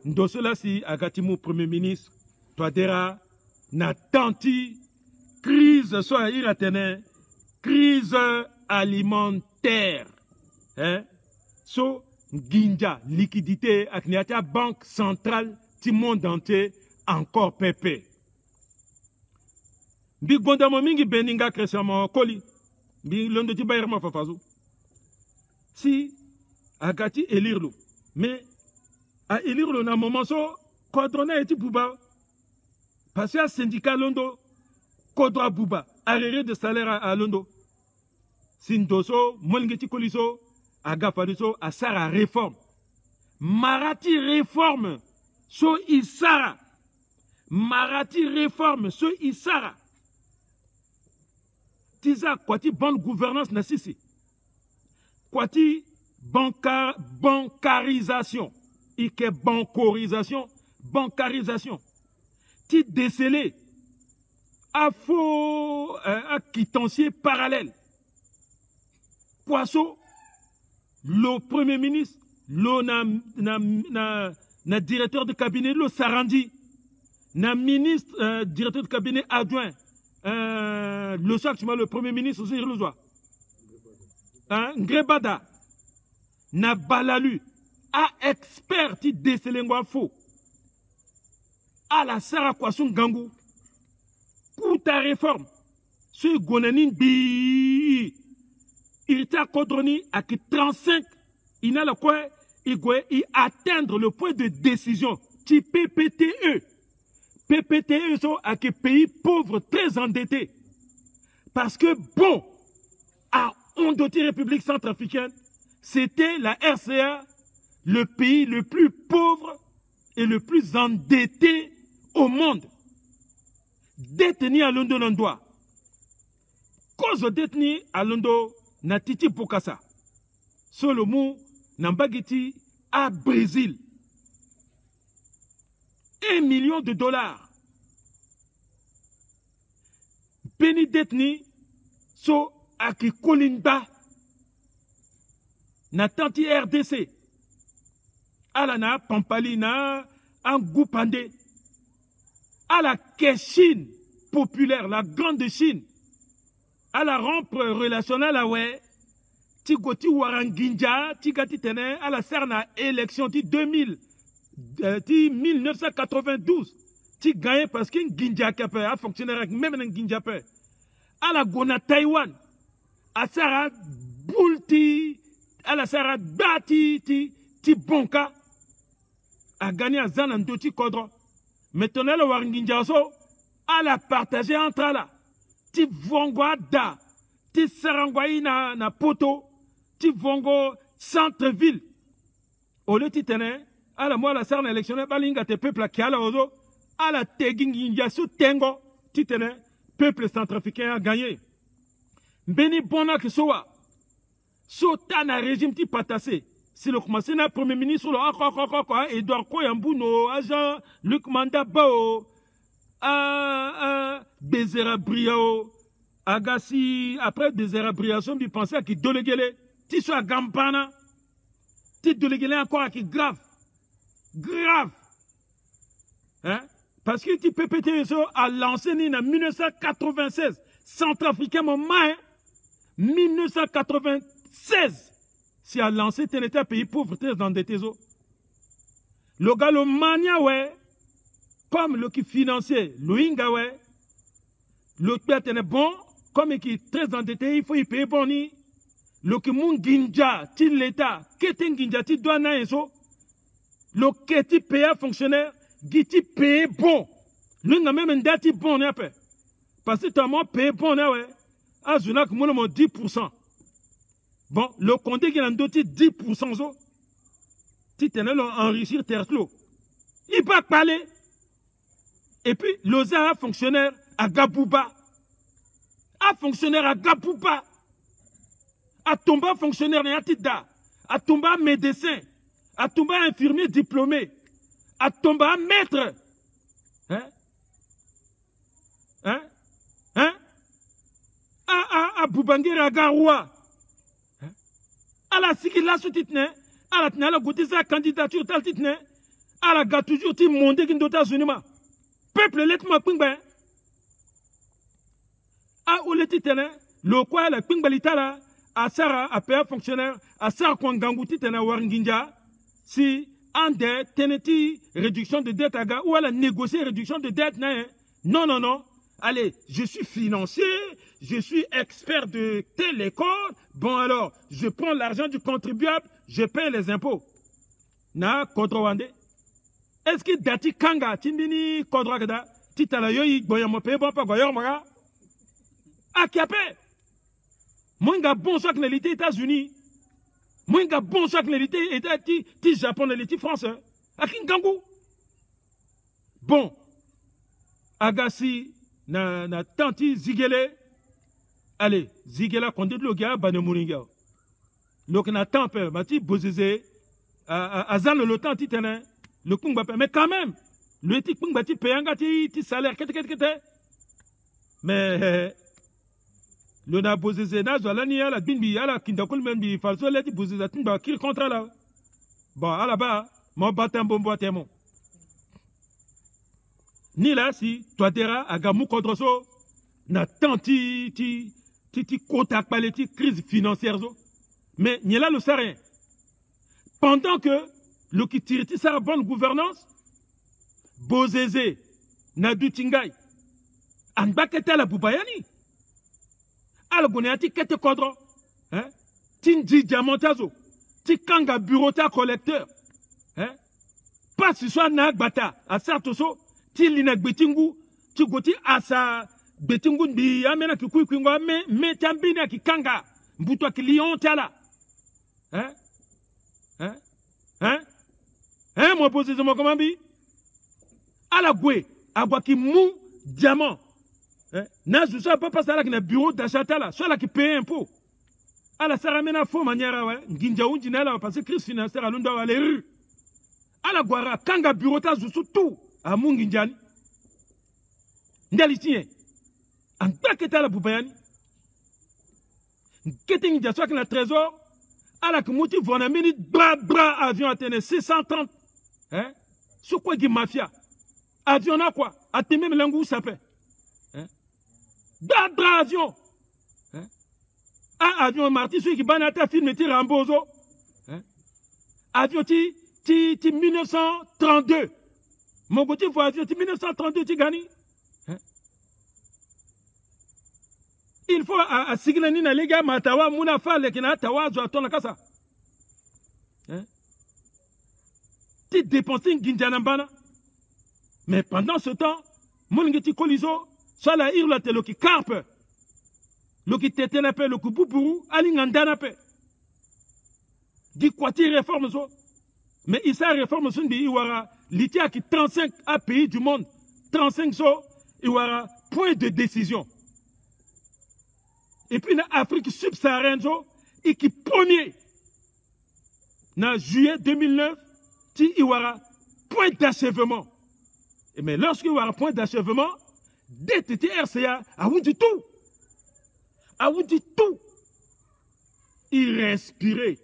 Ndosola si agatimu premier ministre, Toadera, na tanti, crise soit iratene, crise alimentaire. Hein? So, ginja, liquidité, akniatia banque centrale, du monde entier, encore pépé. Big bonda mingi beninga crescement koli. Big londo ti bayerma fafazu. Si, agati élire mais, à élire na moment so, kodrona eti bouba. Parce que syndicat londo, kodra bouba, arrêt de salaire à londo. Sindoso, molingeti koliso, agafariso, asara réforme. Marati réforme, so isara. Marati réforme, so isara. Tiza, kwati bonne gouvernance na sisi. Kwati bancarisation. Ike bancorisation, bancarisation. Ti décelé. A faux, à quitancier parallèle. Poisson, le premier ministre, le na directeur de cabinet, le Sarandi, na ministre, directeur de cabinet adjoint, le sac, le premier ministre, aussi, le joie. Ngrebada, na balalu, a expert, ti décelé faux. À la Sarah Kwasung Gangou, Kouta réforme, ce Gonanin bi. Il était à Kodroni à 35, il n'a le quoi, il atteindre le point de décision, qui PPTE. PPTE sont à que pays pauvres, très endettés. Parce que bon, à Ondoti République centrafricaine, c'était la RCA, le pays le plus pauvre et le plus endetté au monde. Détenu à Londo Nandoa. Cause détenu à Londo, na Titi Pokasa. Solomon, Nambagiti, à Brésil. $1 million. Béni détenu, so aki Kolinda. Na tanti RDC. Alana, Pampalina, Angoupande. À la Chine populaire, la grande Chine, à la rampe relationnelle, ouais, Tigoti Waranginja, Tigati Tene, à la Serna élection, 1992, Ti gagné parce qu'un Ginja Kapé a fonctionné avec même un Ginja Kapé. À la Gona Taïwan, à Sarah Boulti, à la Sarah Bati, Ti Bonka, a gagné à Zanandoti Kodro. Maintenant, le Waranginjaso, à la partager entre là. Ti vongo da, ti sarangwai na poto, ti vongo centre-ville. Au lieu de tenir, à la moi la sarne électionnelle, balinga te peuple qui a la ozo, à la teginginja sous tengo, ti tenir, peuple centrafricain a gagné. Beni bona que soit, sota na régime ti patassé. Si le commencé na premier ministre, le Edouard Koyambuno, agent Luc Mandabao, Bezera Briao, Agassi, après Bezera Briation, il pensait qu'il déléguait, tu sois Gampana, tu déléguais encore qui grave, grave. Hein? Parce que tu peux péter ça à lancé en 1996, Centrafricain, mon main, 1996. Si à lancer tel était un pays pauvre, très endetté. Le galomania, ouais, comme le qui financier, le Inga, ouais, le père est bon, comme qui est très endetté, il faut y payer bon. Le qui moun ginja, ti l'État, qui est un ginja, ti doit na eso, le qui est payé fonctionnaire, qui ti paye bon. Lui n'a même un date bon, parce que tu as payé bon, ouais, à Zunak, mon 10%. Bon, le compte qui a doté 10%, si tu enrichir Tertlo, il va parler. Et puis, l'OSA a fonctionnaire à Gabouba, a fonctionnaire à Gabouba, a tombé fonctionnaire à Tida, a tombé médecin, a tombé infirmier diplômé, a tombé maître. Hein? Hein? Hein? A Boubangere à Garoua. À la siki la sous-titne, à la goûté sa candidature tal titne, à la gars toujours ti monde qui ndota zunima peuple letma pingba a ou le titene le quoi la pingba litala a sara a père fonctionnaire a sara kwangangu titena waringinja si en dette teneti réduction de dette aga ou à la négocier réduction de dette non non non allez je suis financier je suis expert de telle école bon alors je prends l'argent du contribuable je paie les impôts na kodrowande est-ce que dati kanga timbini kodro kada titala yoyi boyamo pe bon pa goyor maga akiape mwinga bon soit que les États-Unis mwinga bon soit que les États ti Japon les France akin gangu bon agasi na tanti zigele allez zigela konde logia banemuringa donc na tempe mati bozeze azan le temps titene le kungba mais quand même le ti kungba ti payanga ti salaire kete mais le na bozeze na zalani ala binbi ala kindakol membi falso le ti bozeze timba kil contrat là bon ala ba mo batam bombo temo ni là si toi tera agamu kodroso na tanti ti kota paleti crise financière zo mais n'y là le sait rien pendant que le qui tire sa bonne gouvernance bozeze na dutingai an baketa la bubayani al goneati kete kodro hein tindi diamantazo ti kanga bureau ta collecteur hein pas si soit na bata a certoso ti lina gbetingu ti goti asa gbetingu bi amena ki kuikwingo me tambina ki kanga mbuto ki lion tala moi posez moi comment bi ala gwe agwa ki mou diamant na zusa pas passer là qui na bureau d'achat là soit là qui paye impôt ala saramena fo manière ouais nginja unji na la parce que crise financière alunda wale rue ala gwara kanga bureau ta zusu tout a mungi njani ndali tie en baketa la bubayani ngete nginja soit que na trésor ala que mouti vona mini bra avion atene 630 hein sur quoi qui mafia avion na quoi ateme melangu sapé hein bra avion hein avion marti celui qui banata film ti rambozo hein avion ti 1932 mon petit voisin ti 1932 ti gani hein il faut à signer na les gars matawa muna fale kina tawa zo atona kasa hein ti dépenser nginjanambana mais pendant ce temps mon ngeti kolizo soit la irla te loki carpe loki tete na pe loki buburu ali ngandana pe di kwati réforme so mais isa réforme so bi iwara litia ki 35 pays du monde 35 so iwara point de décision. Et puis, dans l'Afrique subsaharienne, et qui premier, en juillet 2009, il y aura point d'achèvement. Mais lorsqu'il y aura point d'achèvement, DTT-RCA a vu du tout. A vu du tout. Il respirait.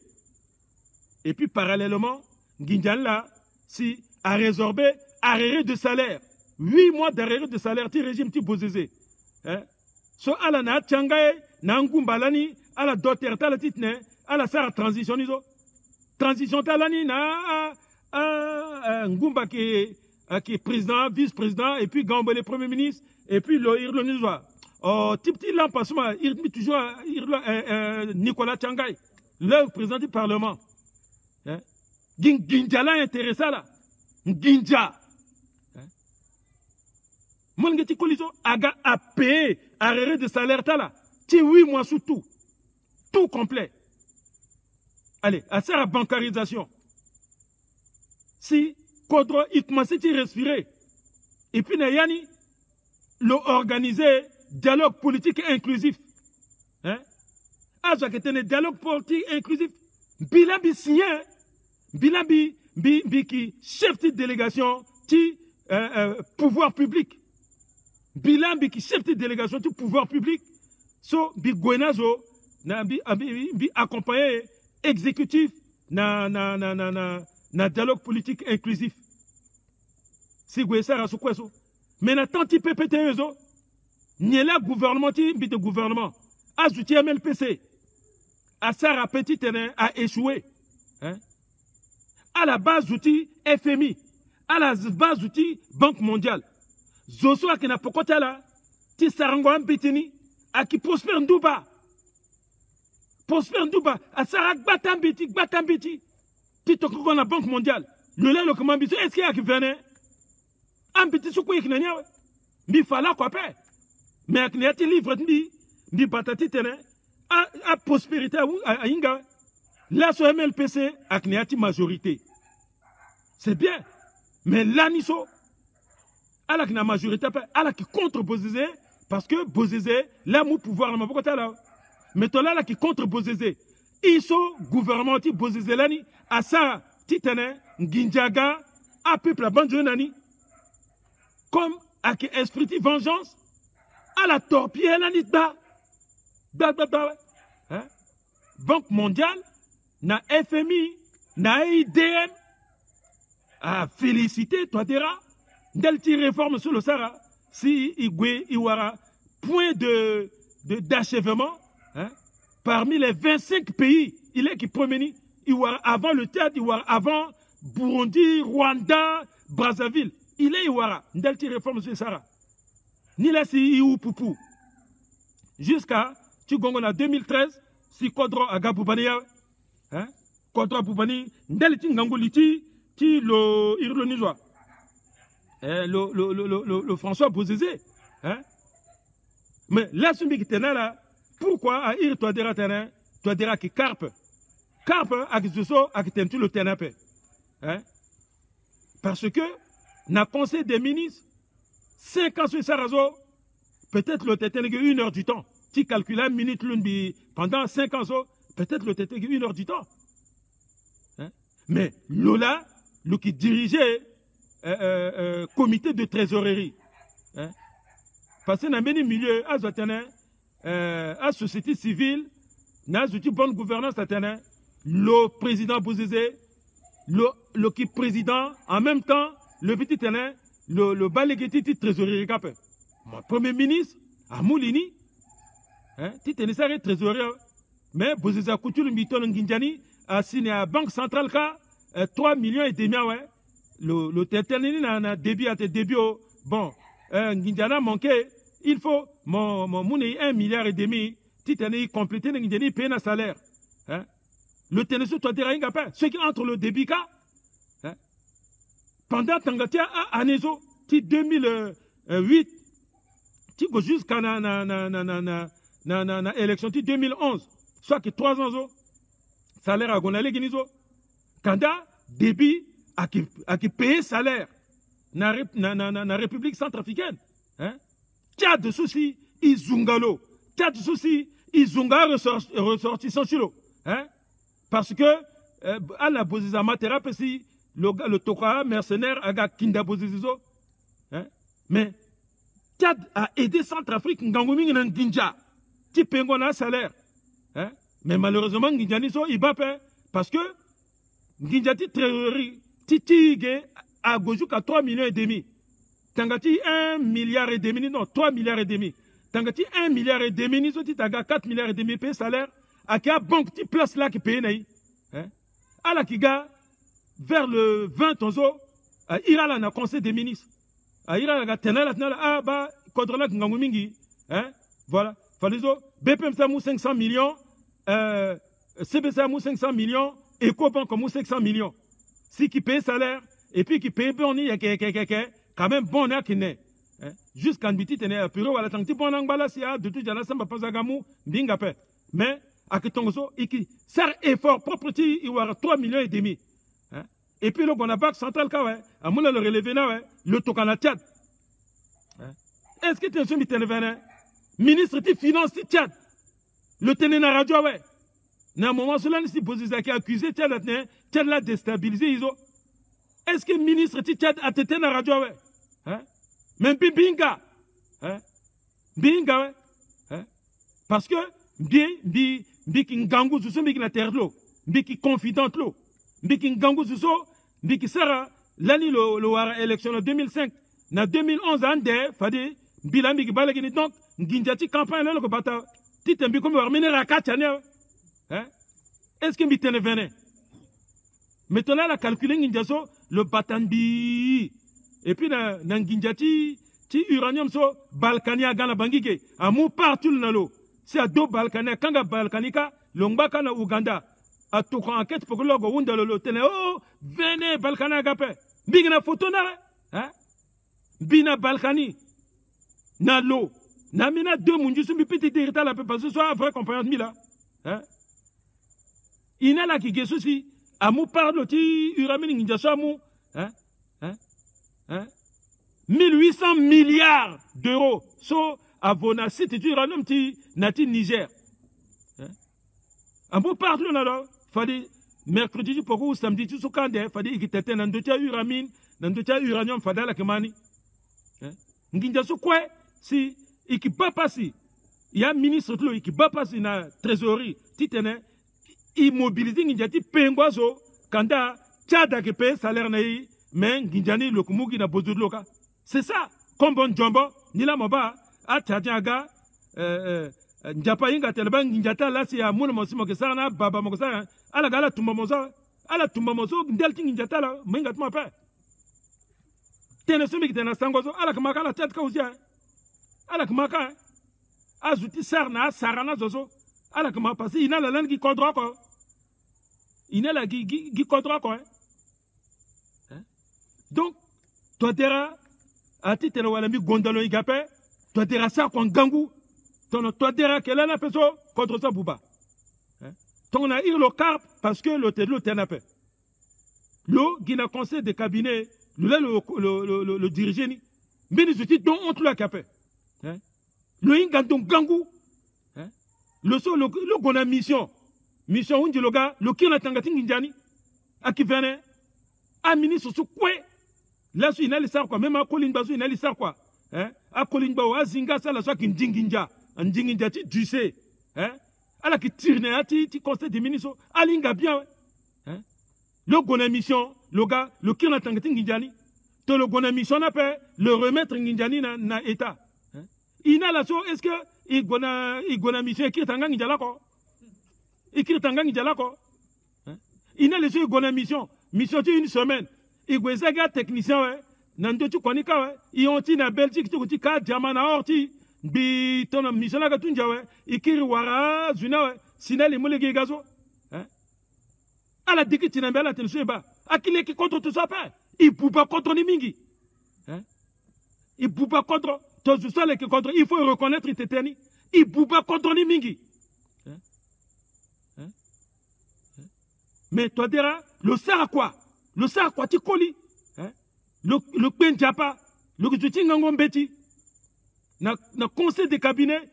Et puis, parallèlement, Guindian si a résorbé arrêt de salaire. 8 mois d'arrêt de salaire, ti régime ti bozézé. Hein? So ala na tchangaye na ngumbalani ala doter tala titne ala sara transitionizo transition talani na ngumba qui président vice-président et puis gambele premier ministre et puis le irlonizoa oh petit l'empassement il toujours Nicolas Tchangaye le président du parlement hein ginjala intéressé là ginja mon geti kolizo aga a payé arrêt de salaire tala ti 8 mois sous tout complet. Allez, à ça la bancarisation. Si Kodro il commençait à respirer et puis n'ayani le organiser dialogue politique inclusif. Hein? Ah ça que tenait dialogue politique inclusif. Bilabi signé bilabi qui chef de délégation ti pouvoir public. Bilambi qui chef de délégation du pouvoir public, so bi gwenazo na bi accompagné exécutif na dialogue politique inclusif. si gwe sara su kweso. Mais na tanti PPTE zo. N'y la gouvernement ti mbite gouvernement. A zouti MLPC. A sara petit terrain a échoué. Hein? À la base d'outils FMI. À la base d'outils Banque mondiale. Zoso a kena pokota la. Ti sarango ambitini. A ki Prosper Ndouba. Prosper Ndouba. A sarak batambiti. Ti tokoko na Banque mondiale. Le lait le comment biso. Est-ce qu'il y a qui venait? Ambiti soukou yik nanya we. Mi fala kwa pe. Mais ak ne ti livre mi batati tene. A prospérité à Inga. Là, sur MLPC, ak ne ti majorité. C'est bien. Mais là, niso. ala qui na majorité pa ala qui contre Bozizé parce que Bozizé là mou pouvoir na maboko là mais to là qui contre Bozizé iso gouvernement ti Bozizé lani asa titane nginjaga a peuple banjo nani comme avec esprit de vengeance à la torpille lani da hein? Banque mondiale na FMI na IDM a félicité toi dira d'elle réforme sur le Sahara si Igwe Iwara point d'achèvement hein? Parmi les 25 pays il est qui promène Iwara avant le Tchad Iwara avant Burundi Rwanda Brazzaville il est Iwara d'elle réforme sur le Sahara ni la si Iou Poupou jusqu'à Tugongona 2013 si Kodro Agabubania hein Kodro Boubani d'elle Ngangoliti ti le Irlonisois le François Bozizé hein mais là celui qui tenait là pourquoi à ir toi dira qui carpe à Gizuso à qui tentu le tenape hein parce que na conseil des ministres 5 ans sur Sarazo peut-être le tété 1 heure du temps tu calcules une minute l'une pendant 5 ans peut-être le tété 1 heure du temps hein? Mais Lola le qui dirigeait comité de trésorerie hein? Parce que dans le milieu à société civile dans une bonne gouvernance le président Bozizé le qui président en même temps le petit tenant le balégué trésorerie mon premier ministre à Moulini hein titeni ça trésorerie mais Bozizé couture miton nginjani a signé à banque centrale 3,5 millions ouais le tétani na débit à tes débuts bon nginjana manqué il faut mon 1,5 milliard titani compléter nginjani payer un salaire hein le tennis toi dira inga pas ce qui entre le débit hein pendant tangatia à anezo ti 2008 ti go jusqu'à na élection ti 2011 soit que 3 ans salaire à gonale ginizo kanda débit à qui payer salaire na République centrafricaine hein Tchad de souci izungalo Tchad de souci izunga ressortissant chilo hein parce que à la Boziza matera pesi le toka mercenaire aga kinda Bozizo hein mais Tchad a aidé Centrafrique ngangumi na Nginja ti pengo na salaire hein mais malheureusement Nginja ni so ibape parce que Nginja ti trésorerie titige à gojuka 3,5 millions tangati 1,5 milliard non 3,5 milliards tangati 1,5 milliard ni so ti taga 4,5 milliards paye salaire à quelle banque ti place là qui paye naï hein à la kiga vers le 20 onzo ira là na conseil des ministres ira la tenala ah ba kodrola ngangumingi hein voilà falizo BPM sa 500 millions CBC 500 millions Ecobank comme 500 millions si qui paye salaire et puis qui paye bon il y a quand même bon à qui n'est jusqu'en biti tenait puro wala tanti bon angala si a de tout jana samba pasagamu ndinga pe mais akitongoso iki sar effort property il y aura 3,5 millions hein et puis le on a banque centrale ka ouais amuna le relevé na ouais le tokana Tchad est-ce que tu es intervenu ministre des finances Tchad le tenait na radio ouais na un moment cela si Bozizé qui accusé Tchad l'a déstabilisé iso est-ce que le ministre Tchad a été dans la radio hein même binga hein binga ouais hein parce que bi kingangu zuso bi na terre lo bi ki confidente lo bi kingangu zuso bi ki sera l'année l'élection en 2005, en 2011, ande, fadi, bilambi qui balagini donc, nginjati campagne là le bata, titembi comme armener à katane, hein? Est-ce que m'itene venait? Maintenant la calculer nginjaso, le batambi, et puis na nginjati, ti uranium so, balkania gana bangike, amu partout nalo, c'est à deux balkania, kanga balkanika, longbaka na Uganda, à tout enquête pour que l'on wunda le tene, oh, venez balkana agape, bigna photo na, hein? Bina balkani, na l'eau. Na mina deux munjus mi petit héritage la parce que ce soit un vrai compagnon de mila. Hein? Ina la qui gesu si amu parle ti uramini nginjasamu hein? Hein? Hein? 1800 milliards d'euros so avona site tu uranium ti nati Niger. Hein? Amu parle na lo fallait mercredi pour ou samedi tu sukande fallait ikitete na ndotia uramine na ndotia uranium fadala kemani. Hein? Nginjasu quoi si et qui va passer, il y a un ministre qui va passer dans la trésorerie, titane, immobilisé, il y a des penguazo, quand à Tchada qui paye salaire, mais Ginjani, le Kumugi n'a pas de loca. C'est ça, comme bon jumbo, ni la moba, à Tchadjaga, Njapa Inga Telban, Ginjata, là, c'est à Mouna Mosimo Kesana, Baba Mokosa, à la gala Tumbamosa, à la Tumbamoso, Delting Ginjata, là, Mingat Mapa. Tenesumi qui tena sangozo, à la Kamaka, la tête Kausia. Ala kumaka azuti sarna sarana zozo ala kuma parce ina la langue qui contrôle quoi ina la qui contrôle quoi hein? Donc toi tera ati tera wala mi gondalo igape toi tera sa kon gangu toi tera kela na peso contre ça buba hein? Ton a ir le carpe parce que l'hôtel n'a pas l'eau qui n'a conseil de cabinet le dirigeant mais les outils dont on te l'a capé. Hein? Le ingandon gangou, hein? Le gona mission où dit le gars, le qui n'a tangati n'indjani, à qui venait, à ministre sous quoi, là, il n'a les quoi, même à Colin Bazou, il n'a les quoi, hein? À Colin Bao, à Zinga, ça, la soit qui n'dinginja, un dinginja, tu sais, hein? À la qui tire, tu conseilles des ministres, à l'inga bien, hein? Le gona mission, le gars, le qui n'a tangati n'indjani, te le gona mission n'a pas, le remettre n'indjani na état. Ina la so est-ce que igona mission écrit tanga ngijala ko écrit tanga ngijala ko ina le so igona mission tu une semaine igweza ga technicien ouais nando tu konika ouais ionti na Belgique tu ka jamana orti bi ton mission la tunja ouais ikiri wara zuna ouais sinali mulege gazo hein ala dikiti na mbela tenso ba akile ki contre tout ça pas il peut pas contre ni mingi hein il peut pas contre il faut reconnaître il t'éternit. Il ne peut pas contrôler Mingi. Hein? Hein? Hein? Mais toi, Dera, le sert à quoi? Le sert à quoi? Tu collis. Hein? Le Penjapa, le Jutingangon Beti, le conseil de cabinet,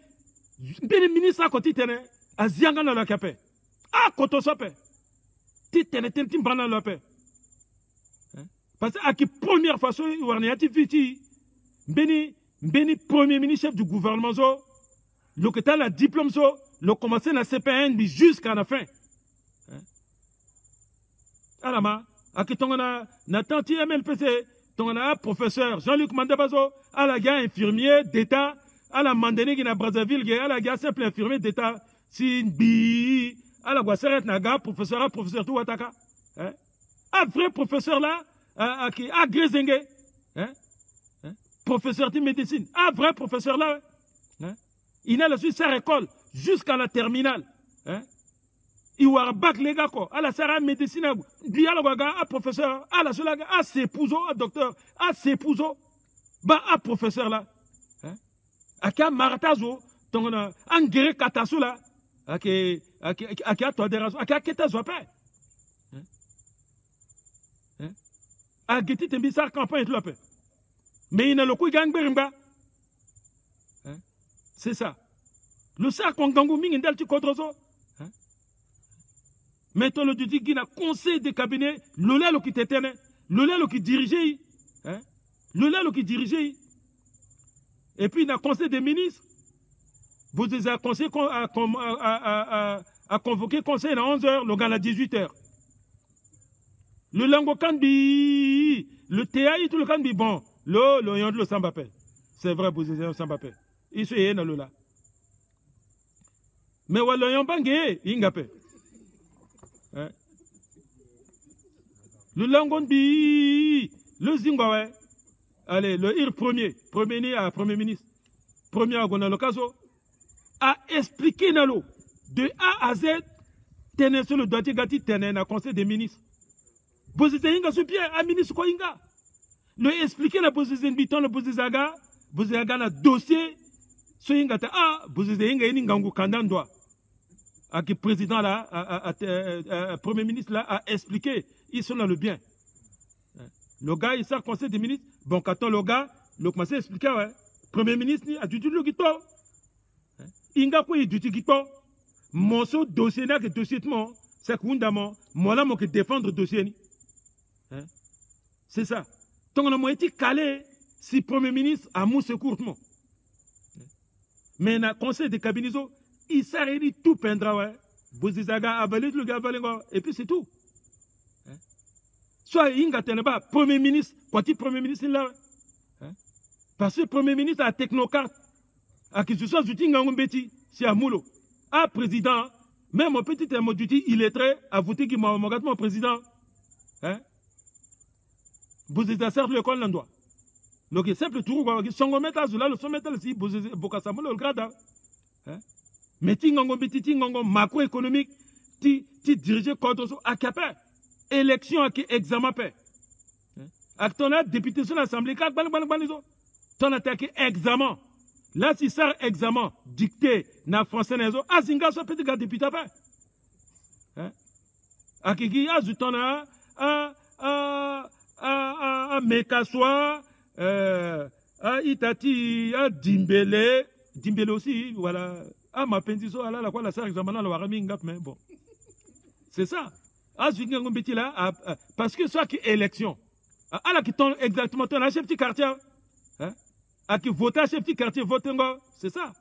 le ministre à côté, à Ziangana la capé. Ah, Koto Sope. Tu t'es prendre la paix. Parce que, à qui première façon, il y a des filles, Beni premier ministre chef du gouvernement so, le que la diplôme so, le commencé na CPN jusqu'à la fin. Alama, à qui tongana na tanti MLPC, tongana professeur Jean-Luc Mandabazo, à la gars infirmier d'État, à la mandene qui na Brazzaville, à la gars simple infirmier d'État, si bi, à la guasseret na gars professeur tout wataka. Un vrai professeur là, à qui a Grézengue, hein? Professeur de médecine, un vrai professeur là, hein? Il a reçu sa école jusqu'à la terminale. Hein? Il a bac les gars, à la Sarah médecine, il y a un professeur, à la seule à ses pousos, à docteur, à ses pousos, bah, à professeur là. Hein? À qui a maratazo, ton un guerre katasso là, à qui a toi des raisons, à qui a ketazo pas. Hein? À qui t'es bizarre campagne et la paix. Mais il n'a le coup gang berimba. C'est ça. Le sac en gangou ming indel tu kodrozo. Maintenant le dit qu'il a conseil de cabinet, le lelo qui t'éterne, le lelo qui dirigeait, le lelo qui dirigeait. Et puis il a conseil des ministres. Vous avez conseil à convoquer conseil à 11h, le gars à 18h. Le lango kandi, le théâtre, tout le kandi, bon, le yon le sambapé. C'est vrai, vous êtes sambapé. Il se yé na lola. Mais ouais, le yon bangé, ingapé. Le lango di, le zingwawe. Allez, le ir premier ministre, premier à l'occasion, a expliqué nalo, de A à Z, tenez sur le dossier gati, tenez na conseil des ministres. Vous êtes inga sur pied, à ministre quoi inga. Le expliquer la position biton, le position na dossier, so inga ta, vous êtes inga inga kandandwa. A qui président là, premier ministre là, a expliqué, ils sont dans le bien. Le gars, il sort conseil des ministres. Bon, quand le gars, le commencé à expliquer, ouais. Premier ministre, il a du tout le guito. Inga quoi, il du tout guito. Mon so dossier là, que dossier de moi, c'est qu'undamment, moi là, moi, que défendre le dossier. C'est ça. Donc, on a été calé, si premier ministre a moussé courtement. Mais, dans le conseil de cabinet, il s'arrête tout peindra, ouais. Bouzizaga, avalé, le gars, avalé, et puis c'est tout. Soit Inga Teneba, premier ministre, quoi premier ministre là? Parce que premier ministre a technocrate, à qui ce soit Zoutinga Ngumbeti, c'est à Moulo. Ah, président, même mon petit Moduti, il est très, à voter qui m'a mon président. Vous êtes à faire le col l'endroit. Donc, simple tour, son gometa, le sommet, si, Bokasamolo, le grada. Mais Tingango Beti, Tingango, macroéconomique, ti dirigé contre son AKP. Élection à qui examen paix. Ton député sur l'Assemblée, ton attaqué examen. Là, si ça examen dicté na français, à Zinga, soit petit gars député paix. À qui a ton à Mekaswa, à Itati, à Dimbele aussi, voilà. À ma pendiso, à la quoi la ça examen, la Waramingap, mais bon. C'est ça. Parce que ça qui est élection. À qui tombe exactement ton chef petit quartier. À qui vote chef petit quartier, vote c'est ça.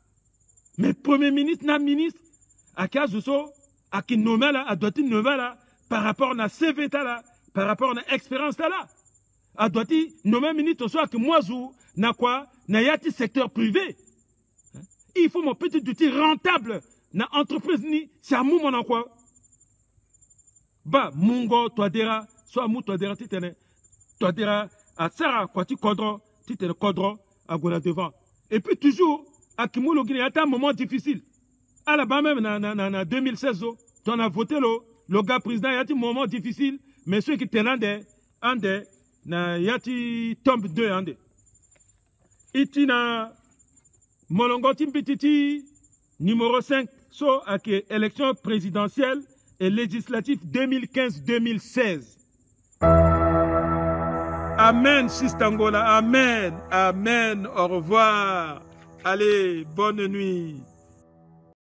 Mais premier ministre, na ministre, à qui à qui nommé là, à doit-il nommer là, par rapport à CV là, par rapport à expérience là. À doit-il nommer ministre, soit que moi, na quoi, na yati secteur privé. Il faut mon petit outil rentable, na entreprise ni, c'est à moi mon quoi. Bah, mungo, toi dera, soit mou, toi dera, titene, toi dera, à Sarah, quoi, tu codron, titene codron, à Gola devant. Et puis toujours, à Kimoulo Guinée, il y a un moment difficile. À la bas même, en 2016, tu as voté le gars président, il y a un moment difficile, mais ceux qui étaient là, il y a un tombe deux, et na molongo timpititi, numéro 5, so, à élection présidentielle, et législatif 2015-2016. Amen, Sistangola. Amen. Amen. Au revoir. Allez, bonne nuit.